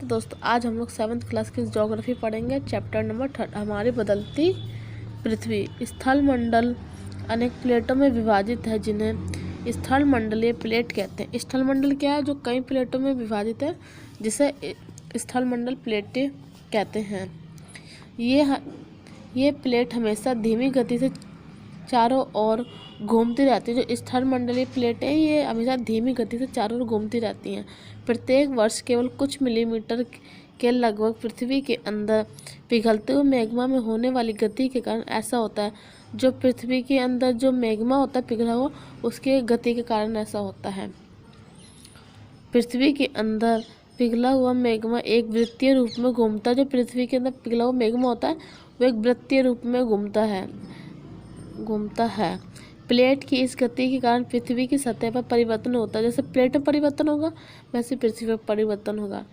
दोस्तों आज हम लोग 7th क्लास की ज्योग्राफी पढ़ेंगे। चैप्टर नंबर 3 हमारी बदलती पृथ्वी। स्थल मंडल अनेक प्लेटों में विभाजित है जिन्हें स्थल मंडलीय प्लेट कहते हैं। स्थल मंडल क्या है? जो कई प्लेटों में विभाजित है जिसे स्थल मंडल प्लेटें कहते हैं। ये प्लेट हमेशा धीमी गति से चारों ओर घूमती रहती है। जो स्थल मंडलीय प्लेटें हैं ये हमेशा धीमी गति से चारों ओर घूमती रहती हैं। प्रत्येक वर्ष केवल कुछ मिलीमीटर के लगभग पृथ्वी के अंदर पिघलते हुए मैग्मा में होने वाली गति के कारण ऐसा होता है। जो पृथ्वी के अंदर जो मैग्मा होता है पिघला हुआ, उसके गति के कारण ऐसा होता है। पृथ्वी के अंदर पिघला हुआ मैग्मा एक वृत्तीय रूप में घूमता है। जो पृथ्वी के अंदर पिघला हुआ मैग्मा होता है वो एक वृत्तीय रूप में घूमता है। प्लेट की इस गति के कारण पृथ्वी की सतह पर परिवर्तन होता है। जैसे प्लेट में परिवर्तन होगा वैसे पृथ्वी पर परिवर्तन होगा।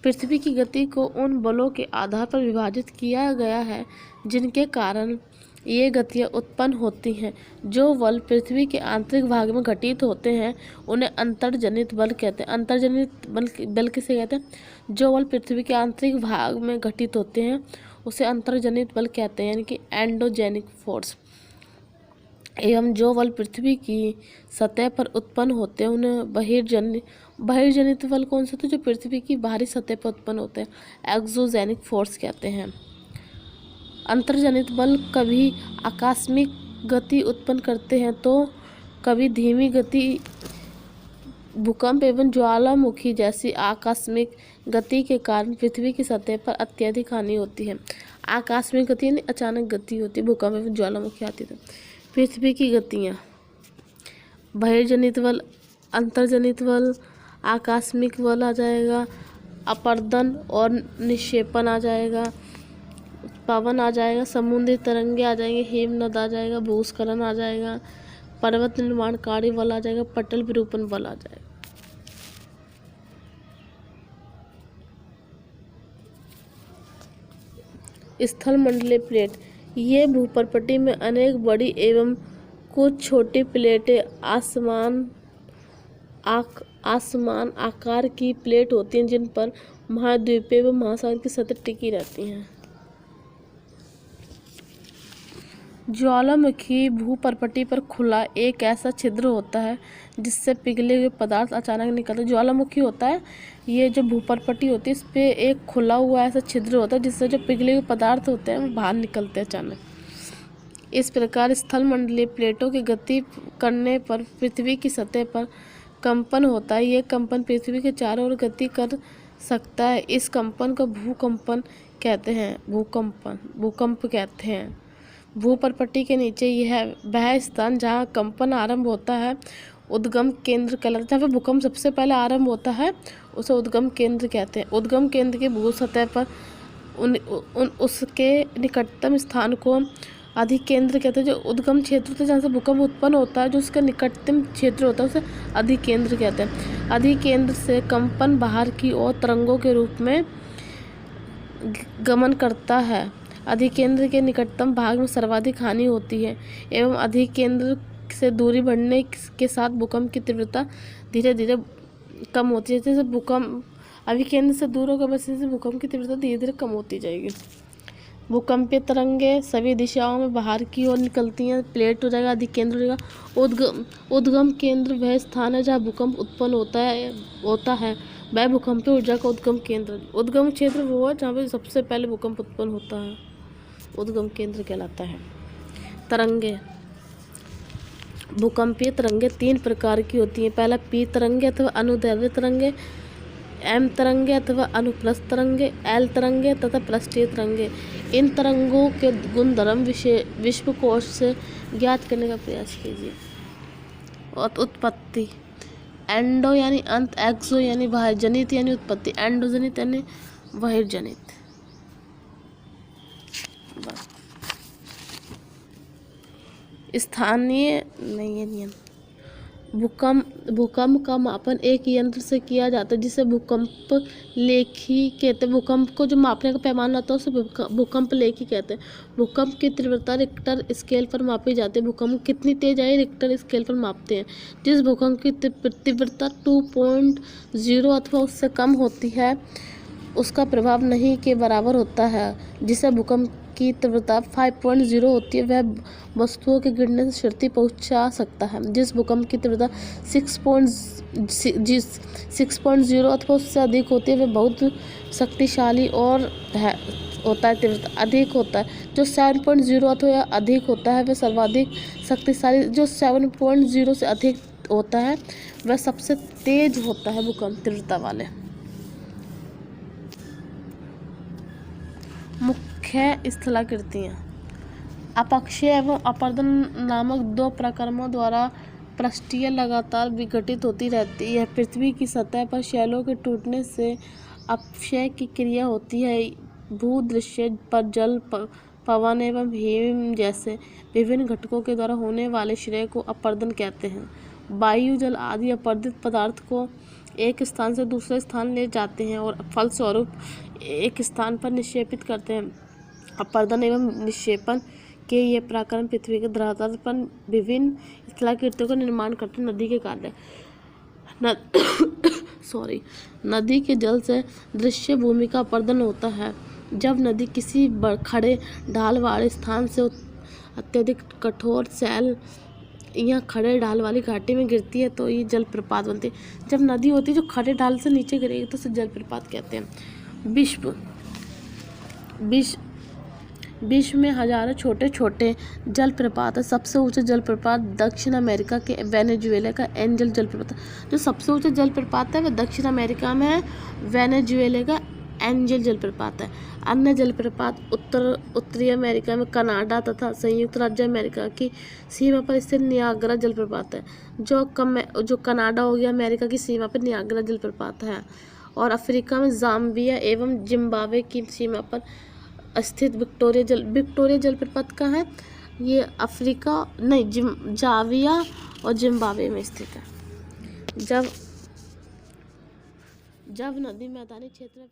पृथ्वी की गति को उन बलों के आधार पर विभाजित किया गया है जिनके कारण ये गतियाँ उत्पन्न होती हैं। जो बल पृथ्वी के आंतरिक भाग में घटित होते हैं उन्हें अंतर्जनित बल कहते हैं। अंतर्जनित बल किसे कहते हैं? जो बल पृथ्वी के आंतरिक भाग में घटित होते हैं उसे अंतर्जनित बल कहते हैं, यानी कि एंडोजेनिक फोर्स। एवं जो बल पृथ्वी की सतह पर उत्पन्न होते हैं उन्हें बहिर्जनित बल कौन से होते हैं? जो पृथ्वी की बाहरी सतह पर उत्पन्न होते हैं, एक्सोजेनिक फोर्स कहते हैं। अंतर्जनित बल कभी आकस्मिक गति उत्पन्न करते हैं तो कभी धीमी गति। भूकंप एवं ज्वालामुखी जैसी आकस्मिक गति के कारण पृथ्वी की सतह पर अत्यधिक हानि होती है। आकस्मिक गति यानी अचानक गति होती है, भूकंप एवं ज्वालामुखी आती है। पृथ्वी की गतियाँ: बहिर्जनित बल, अंतर्जनित बल, आकस्मिक बल आ जाएगा, अपरदन और निक्षेपण आ जाएगा, पवन आ जाएगा, समुद्री तरंगे आ जाएंगे, हिमनद आ जाएगा, भूस्खलन आ जाएगा, पर्वत निर्माणकारी बल आ जाएगा, पटल विरूपण बल आ जाएगा। स्थल मंडलीय प्लेट: ये भूपर्पटी में अनेक बड़ी एवं कुछ छोटी प्लेटें आसमान आकार की प्लेट होती हैं जिन पर महाद्वीप एवं महासागर की सतह टिकी रहती हैं। ज्वालामुखी भूपर्पटी पर खुला एक ऐसा छिद्र होता है जिससे पिघले हुए पदार्थ अचानक निकलते हैं। ज्वालामुखी होता है, ये जो भूपर्पटी होती है इस पे एक खुला हुआ ऐसा छिद्र होता है जिससे जो पिघले हुए पदार्थ होते हैं वो बाहर निकलते हैं अचानक। इस प्रकार स्थल मंडलीय प्लेटों की गति करने पर पृथ्वी की सतह पर कंपन होता है। ये कंपन पृथ्वी के चारों ओर गति कर सकता है। इस कंपन को भूकंप कहते हैं। भूपर्पटी के नीचे यह वह स्थान जहाँ कंपन आरंभ होता है उद्गम केंद्र कहलाता है। जहाँ पे भूकंप सबसे पहले आरंभ होता है उसे उद्गम केंद्र कहते हैं। उद्गम केंद्र के भू सतह पर उसके निकटतम स्थान को अधिकेंद्र कहते हैं। जो उद्गम क्षेत्र होता है जहाँ से भूकंप उत्पन्न होता है, जो उसका निकटतम क्षेत्र होता है उसे अधिकेंद्र कहते हैं। अधिकेंद्र से कंपन बाहर की ओर तरंगों के रूप में गमन करता है। अधिकेंद्र के निकटतम भाग में सर्वाधिक हानि होती है एवं अधिकेंद्र से दूरी बढ़ने के साथ भूकंप की तीव्रता धीरे धीरे कम होती है। जैसे भूकंप अभिकेंद्र से दूर होगा वैसे से भूकंप की तीव्रता धीरे धीरे कम होती जाएगी। भूकंपीय तरंगे सभी दिशाओं में बाहर की ओर निकलती हैं। प्लेट हो जाएगा, अधिकेंद्र हो जाएगा। उद्गम केंद्र वह स्थान है जहाँ भूकंप उत्पन्न होता है वह भूकंपीय ऊर्जा का उद्गम केंद्र। उद्गम क्षेत्र वो है जहाँ पे सबसे पहले भूकंप उत्पन्न होता है, उद्गम केंद्र कहलाता है। तरंगे: भूकंपीय तरंगे 3 प्रकार की होती हैं। पहला पी तरंगे अथवा अनुदैर्ध्य तरंगे, एम तरंगे अथवा अनुप्रस्थ तरंगे, एल तरंगे तथा पृष्ठीय तरंगे। इन तरंगों के गुणधर्म विश्वकोश से ज्ञात करने का प्रयास कीजिए। उत्पत्ति: एंडो यानी अंत, एक्सो यानी बाहर, जनित यानी उत्पत्ति, एंडोजनित यानी बहिर्जनित। स्थानीय नहीं है नियम: भूकंप का मापन एक यंत्र से किया जाता है जिसे भूकंप लेखी कहते हैं। भूकंप को जो मापने का पैमाना होता है उसे भूकंप लेखी कहते हैं। भूकंप की तीव्रता रिक्टर स्केल पर मापी जाती है। भूकंप कितनी तेज आई रिक्टर स्केल पर मापते हैं। जिस भूकंप की तीव्रता 2.0 अथवा उससे कम होती है उसका प्रभाव नहीं के बराबर होता है। जिसे भूकंप की तीव्रता 5.0 होती है वह वस्तुओं के गिरने से क्षति पहुंचा सकता है। जिस भूकंप की तीव्रता 6.0 अथवा उससे अधिक होती है वह बहुत शक्तिशाली और होता है, तीव्रता अधिक होता है। जो 7.0 अथवा अधिक होता है वह सर्वाधिक शक्तिशाली। जो 7.0 से अधिक होता है वह सबसे तेज होता है भूकंप तीव्रता वाले। मुख्य स्थलाकृतियाँ अपक्षय एवं अपरदन नामक दो प्रक्रमों द्वारा पृष्ठीय लगातार विघटित होती रहती है। पृथ्वी की सतह पर शैलों के टूटने से अपक्षय की क्रिया होती है। भूदृश्य पर जल, पवन एवं हिम जैसे विभिन्न घटकों के द्वारा होने वाले क्षय को अपरदन कहते हैं। वायु, जल आदि अपरदित पदार्थ को एक स्थान से दूसरे स्थान ले जाते हैं और फलस्वरूप एक स्थान पर निक्षेपित करते हैं। अपरदन एवं निक्षेपण के ये प्रक्रम पृथ्वी के धरातल पर विभिन्न स्थलाकृतियों का निर्माण करते हैं। नदी के कार्य नदी के जल से दृश्य भूमि का अपरदन होता है। जब नदी किसी खड़े ढाल वाले स्थान से अत्यधिक कठोर शैल या खड़े ढाल वाली घाटी में गिरती है तो ये जलप्रपात बनती है। जब नदी होती है जो खड़े ढाल से नीचे गिरेगी तो उसे जलप्रपात कहते हैं। विश्व में हजारों छोटे छोटे जलप्रपात है। सबसे ऊंचा जलप्रपात दक्षिण अमेरिका के वेनेजुएला का एंजल जलप्रपात। जो सबसे ऊंचा जलप्रपात है वह दक्षिण अमेरिका में है, वेनेजुएला का एंजल जलप्रपात है। अन्य जलप्रपात उत्तरी अमेरिका में कनाडा तथा संयुक्त राज्य अमेरिका की सीमा पर स्थित नियाग्रा जलप्रपात है। जो कनाडा हो गया अमेरिका की सीमा पर नियाग्रा जलप्रपात है। और अफ्रीका में जाम्बिया एवं जिम्बाब्वे की सीमा पर स्थित विक्टोरिया जलप्रपात का है। ये जाविया और जिम्बाब्वे में स्थित है। जब नदी मैदानी क्षेत्र में